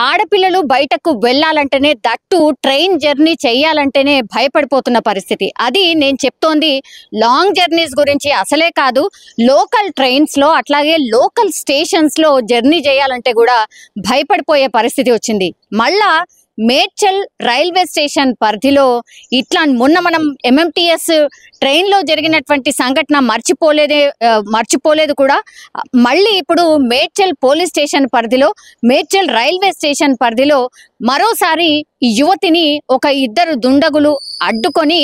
ఆడపిల్లలు బయటకు వెళ్ళాలంటేనే that train journey చేయాలంటేనే భయపడిపోతున్న పరిస్థితి. అది నేను చెప్తోంది లాంగ్ జర్నీస్ గురించి అసలే కాదు, లోకల్ ట్రైన్స్ లో అట్లాగే లోకల్ స్టేషన్స్ లో జర్నీ చేయాలంటే కూడా భయపడిపోయే పరిస్థితి వచ్చింది. మళ్ళా మేడ్చల్ రైల్వే స్టేషన్ పరిధిలో ఇట్లా మొన్న మనం ఎంఎంటీఎస్ ట్రైన్ లో జరిగినటువంటి సంఘటన మర్చిపోలేదు కూడా. మళ్ళీ ఇప్పుడు మేడ్చల్ పోలీస్ స్టేషన్ పరిధిలో, మేడ్చల్ రైల్వే స్టేషన్ పరిధిలో మరోసారి ఈ యువతిని ఒక ఇద్దరు దుండగులు అడ్డుకొని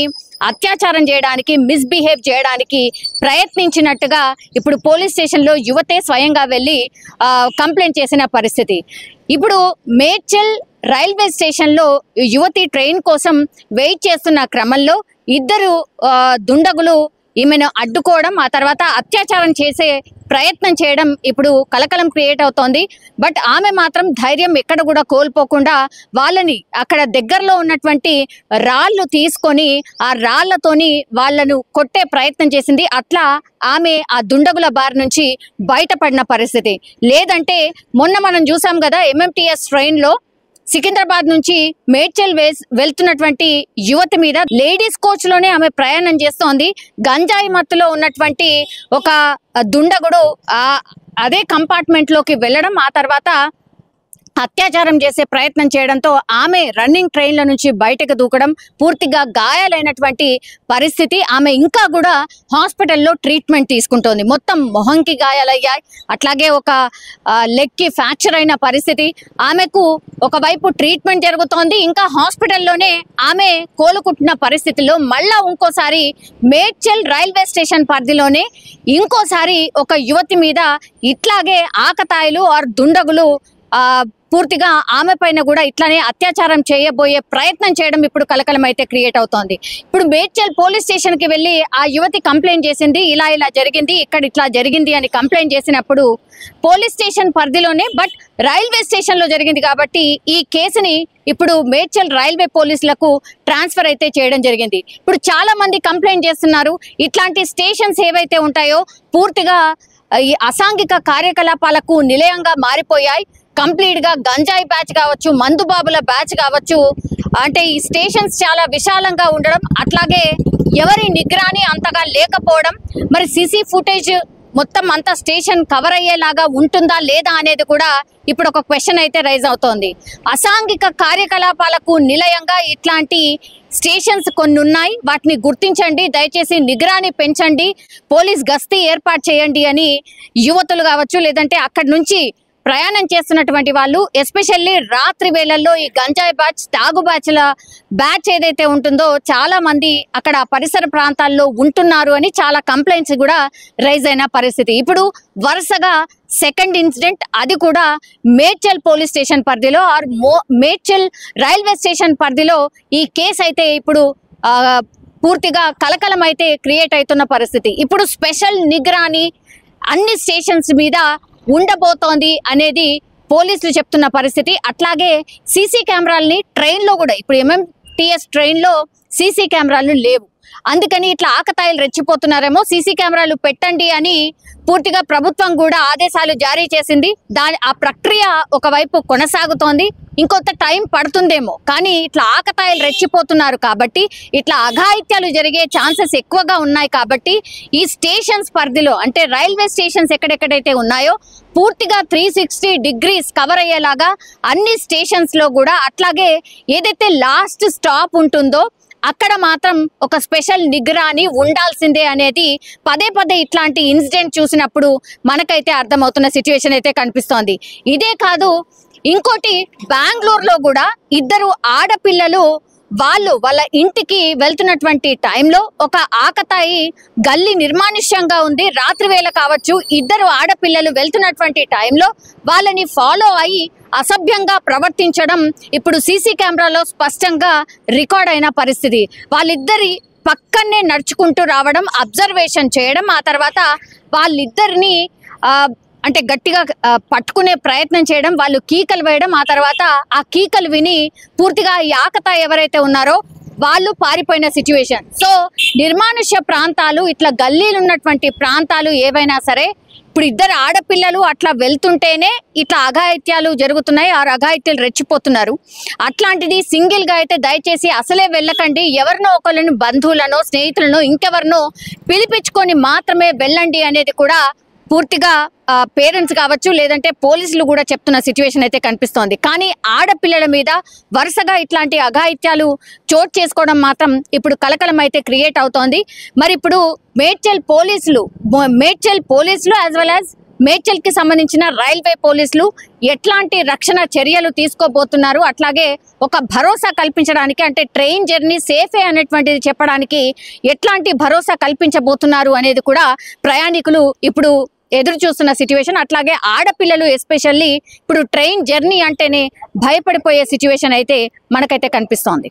అత్యాచారం చేయడానికి, మిస్బిహేవ్ చేయడానికి ప్రయత్నించినట్టుగా ఇప్పుడు పోలీస్ స్టేషన్లో యువతే స్వయంగా వెళ్ళి కంప్లైంట్ చేసిన పరిస్థితి. ఇప్పుడు మేడ్చల్ రైల్వే స్టేషన్లో యువతి ట్రైన్ కోసం వెయిట్ చేస్తున్న క్రమంలో ఇద్దరు దుండగులు ఈమెను అడ్డుకోవడం, ఆ తర్వాత అత్యాచారం చేసే ప్రయత్నం చేయడం ఇప్పుడు కలకలం క్రియేట్ అవుతోంది. బట్ ఆమె మాత్రం ధైర్యం ఎక్కడ కూడా కోల్పోకుండా వాళ్ళని అక్కడ దగ్గరలో ఉన్నటువంటి రాళ్ళు తీసుకొని ఆ రాళ్లతోని వాళ్ళను కొట్టే ప్రయత్నం చేసింది. అట్లా ఆమె ఆ దుండగుల బారి నుంచి బయటపడిన పరిస్థితి. లేదంటే మొన్న మనం చూసాం కదా, ఎంఎంటీఎస్ ట్రైన్ లో సికింద్రాబాద్ నుంచి మేడ్చల్ వెళ్తున్నటువంటి యువతి మీద లేడీస్ కోచ్ లోనే ఆమె ప్రయాణం చేస్తోంది. గంజాయి మత్తులో ఉన్నటువంటి ఒక దుండగుడు అదే కంపార్ట్మెంట్ లోకి వెళ్ళడం, ఆ తర్వాత అత్యాచారం చేసే ప్రయత్నం చేయడంతో ఆమె రన్నింగ్ ట్రైన్ల నుంచి బయటకు దూకడం, పూర్తిగా గాయాలైనటువంటి పరిస్థితి. ఆమె ఇంకా కూడా హాస్పిటల్లో ట్రీట్మెంట్ తీసుకుంటోంది. మొత్తం మొహంకి గాయాలయ్యాయి, అట్లాగే ఒక లెగ్కి ఫ్రాక్చర్ అయిన పరిస్థితి. ఆమెకు ఒకవైపు ట్రీట్మెంట్ జరుగుతోంది, ఇంకా హాస్పిటల్లోనే ఆమె కోలుకుంటున్న పరిస్థితిలో మళ్ళా ఇంకోసారి మేడ్చల్ రైల్వే స్టేషన్ పరిధిలోనే ఇంకోసారి ఒక యువతి మీద ఇట్లాగే ఆకతాయిలు ఆర్ దుండగులు పూర్తిగా ఆమె పైన కూడా ఇట్లానే అత్యాచారం చేయబోయే ప్రయత్నం చేయడం ఇప్పుడు కలకలం అయితే క్రియేట్ అవుతోంది. ఇప్పుడు మేడ్చల్ పోలీస్ స్టేషన్ కి వెళ్ళి ఆ యువతి కంప్లైంట్ చేసింది, ఇలా జరిగింది, ఇక్కడ ఇట్లా జరిగింది అని కంప్లైంట్ చేసినప్పుడు పోలీస్ స్టేషన్ పరిధిలోనే బట్ రైల్వే స్టేషన్ లో జరిగింది కాబట్టి ఈ కేసుని ఇప్పుడు మేడ్చల్ రైల్వే పోలీసులకు ట్రాన్స్ఫర్ అయితే చేయడం జరిగింది. ఇప్పుడు చాలా మంది కంప్లైంట్ చేస్తున్నారు, ఇట్లాంటి స్టేషన్స్ ఏవైతే ఉంటాయో పూర్తిగా ఈ అసాంఘిక కార్యకలాపాలకు నిలయంగా మారిపోయాయి. కంప్లీట్ గా గంజాయి బ్యాచ్ కావచ్చు, మందుబాబుల బ్యాచ్ కావచ్చు, అంటే ఈ స్టేషన్స్ చాలా విశాలంగా ఉండడం, అట్లాగే ఎవరి నిగ్రాని అంతగా లేకపోవడం, మరి సీసీ ఫుటేజ్ మొత్తం అంతా స్టేషన్ కవర్ అయ్యేలాగా ఉంటుందా లేదా అనేది కూడా ఇప్పుడు ఒక క్వశ్చన్ అయితే రైజ్ అవుతోంది. అసాంఘిక కార్యకలాపాలకు నిలయంగా ఇట్లాంటి స్టేషన్స్ కొన్ని ఉన్నాయి, వాటిని గుర్తించండి, దయచేసి నిగ్రాని పెంచండి, పోలీస్ గస్తీ ఏర్పాటు చేయండి అని యువతులు కావచ్చు, లేదంటే అక్కడి నుంచి ప్రయాణం చేస్తున్నటువంటి వాళ్ళు, ఎస్పెషల్లీ రాత్రి వేళల్లో ఈ గంజాయి బ్యాచ్, తాగు బ్యాచ్ ఏదైతే ఉంటుందో చాలా మంది అక్కడ పరిసర ప్రాంతాల్లో ఉంటున్నారు అని చాలా కంప్లైంట్స్ కూడా రైజ్ అయిన పరిస్థితి. ఇప్పుడు వరుసగా సెకండ్ ఇన్సిడెంట్, అది కూడా మేడ్చల్ పోలీస్ స్టేషన్ పరిధిలో ఆర్ మేడ్చల్ రైల్వే స్టేషన్ పరిధిలో ఈ కేసు అయితే ఇప్పుడు పూర్తిగా కలకలం అయితే క్రియేట్ అవుతున్న పరిస్థితి. ఇప్పుడు స్పెషల్ నిగ్రాని అన్ని స్టేషన్స్ మీద ఉండబోతోంది అనేది పోలీసులు చెప్తున్న పరిస్థితి. అట్లాగే సీసీ కెమెరాలని ట్రైన్లో కూడా, ఇప్పుడు ఎంఎంటీఎస్ ట్రైన్లో సీసీ కెమెరాలు లేవు, అందుకని ఇట్లా ఆకతాయిలు రెచ్చిపోతున్నారేమో, సీసీ కెమెరాలు పెట్టండి అని పూర్తిగా ప్రభుత్వం కూడా ఆదేశాలు జారీ చేసింది. ఆ ప్రక్రియ ఒకవైపు కొనసాగుతోంది, ఇంకొంత టైం పడుతుందేమో, కానీ ఇట్లా ఆకతాయిలు రెచ్చిపోతున్నారు కాబట్టి, ఇట్లా అఘాయిత్యాలు జరిగే ఛాన్సెస్ ఎక్కువగా ఉన్నాయి కాబట్టి ఈ స్టేషన్స్ పరిధిలో, అంటే రైల్వే స్టేషన్స్ ఎక్కడెక్కడైతే ఉన్నాయో పూర్తిగా 360 degrees కవర్ అయ్యేలాగా అన్ని స్టేషన్స్ లో కూడా, అట్లాగే ఏదైతే లాస్ట్ స్టాప్ ఉంటుందో అక్కడ మాత్రం ఒక స్పెషల్ నిగ్రాని ఉండాల్సిందే అనేది పదే పదే ఇట్లాంటి ఇన్సిడెంట్ చూసినప్పుడు మనకైతే అర్థమవుతున్న సిచ్యువేషన్ అయితే కనిపిస్తోంది. ఇదే కాదు, ఇంకోటి బెంగళూరులో కూడా ఇద్దరు ఆడపిల్లలు వాళ్ళ ఇంటికి వెళ్తున్నటువంటి టైంలో ఒక ఆకతాయి, గల్లీ నిర్మానుష్యంగా ఉంది, రాత్రి వేళ కావచ్చు, ఇద్దరు ఆడపిల్లలు వెళ్తున్నటువంటి టైంలో వాళ్ళని ఫాలో అయ్యి అసభ్యంగా ప్రవర్తించడం ఇప్పుడు సీసీ కెమెరాలో స్పష్టంగా రికార్డ్ అయిన పరిస్థితి. వాళ్ళిద్దరి పక్కనే నడుచుకుంటూ రావడం, అబ్జర్వేషన్ చేయడం, ఆ తర్వాత వాళ్ళిద్దరిని అంటే గట్టిగా పట్టుకునే ప్రయత్నం చేయడం, వాళ్ళు కీకలు వేయడం, ఆ తర్వాత ఆ కీకలు విని పూర్తిగా ఈ ఆకతాయి ఎవరైతే ఉన్నారో వాళ్ళు పారిపోయిన సిచ్యువేషన్. సో నిర్మానుష్య ప్రాంతాలు, ఇట్లా గల్లీలు ఉన్నటువంటి ప్రాంతాలు ఏవైనా సరే ఇప్పుడు ఇద్దరు ఆడపిల్లలు అట్లా వెళ్తుంటేనే ఇట్లా అఘాయిత్యాలు జరుగుతున్నాయి, ఆ అఘాయిత్యాలు రెచ్చిపోతున్నారు. అట్లాంటిది సింగిల్గా అయితే దయచేసి అసలే వెళ్ళకండి. ఎవరినో ఒకళ్ళని, బంధువులను, స్నేహితులను, ఇంకెవరినో పిలిపించుకొని మాత్రమే వెళ్ళండి అనేది కూడా పూర్తిగా పేరెంట్స్ కావచ్చు, లేదంటే పోలీసులు కూడా చెప్తున్న సిచ్యువేషన్ అయితే కనిపిస్తోంది. కానీ ఆడపిల్లల మీద వరుసగా ఇట్లాంటి అఘాయిత్యాలు చోటు చేసుకోవడం మాత్రం ఇప్పుడు కలకలం అయితే క్రియేట్ అవుతోంది. మరి ఇప్పుడు మేడ్చల్ పోలీసులు యాజ్ వెల్ యాజ్ మేడ్చల్కి సంబంధించిన రైల్వే పోలీసులు ఎట్లాంటి రక్షణ చర్యలు తీసుకోబోతున్నారు, అట్లాగే ఒక భరోసా కల్పించడానికి, అంటే ట్రైన్ జర్నీ సేఫే అనేటువంటిది చెప్పడానికి ఎట్లాంటి భరోసా కల్పించబోతున్నారు అనేది కూడా ప్రయాణికులు ఇప్పుడు ఎదురు చూస్తున్న సిచ్యువేషన్. అట్లాగే ఆడపిల్లలు ఎస్పెషల్లీ ఇప్పుడు ట్రైన్ జర్నీ అంటేనే భయపడిపోయే సిచ్యువేషన్ అయితే మనకైతే కనిపిస్తోంది.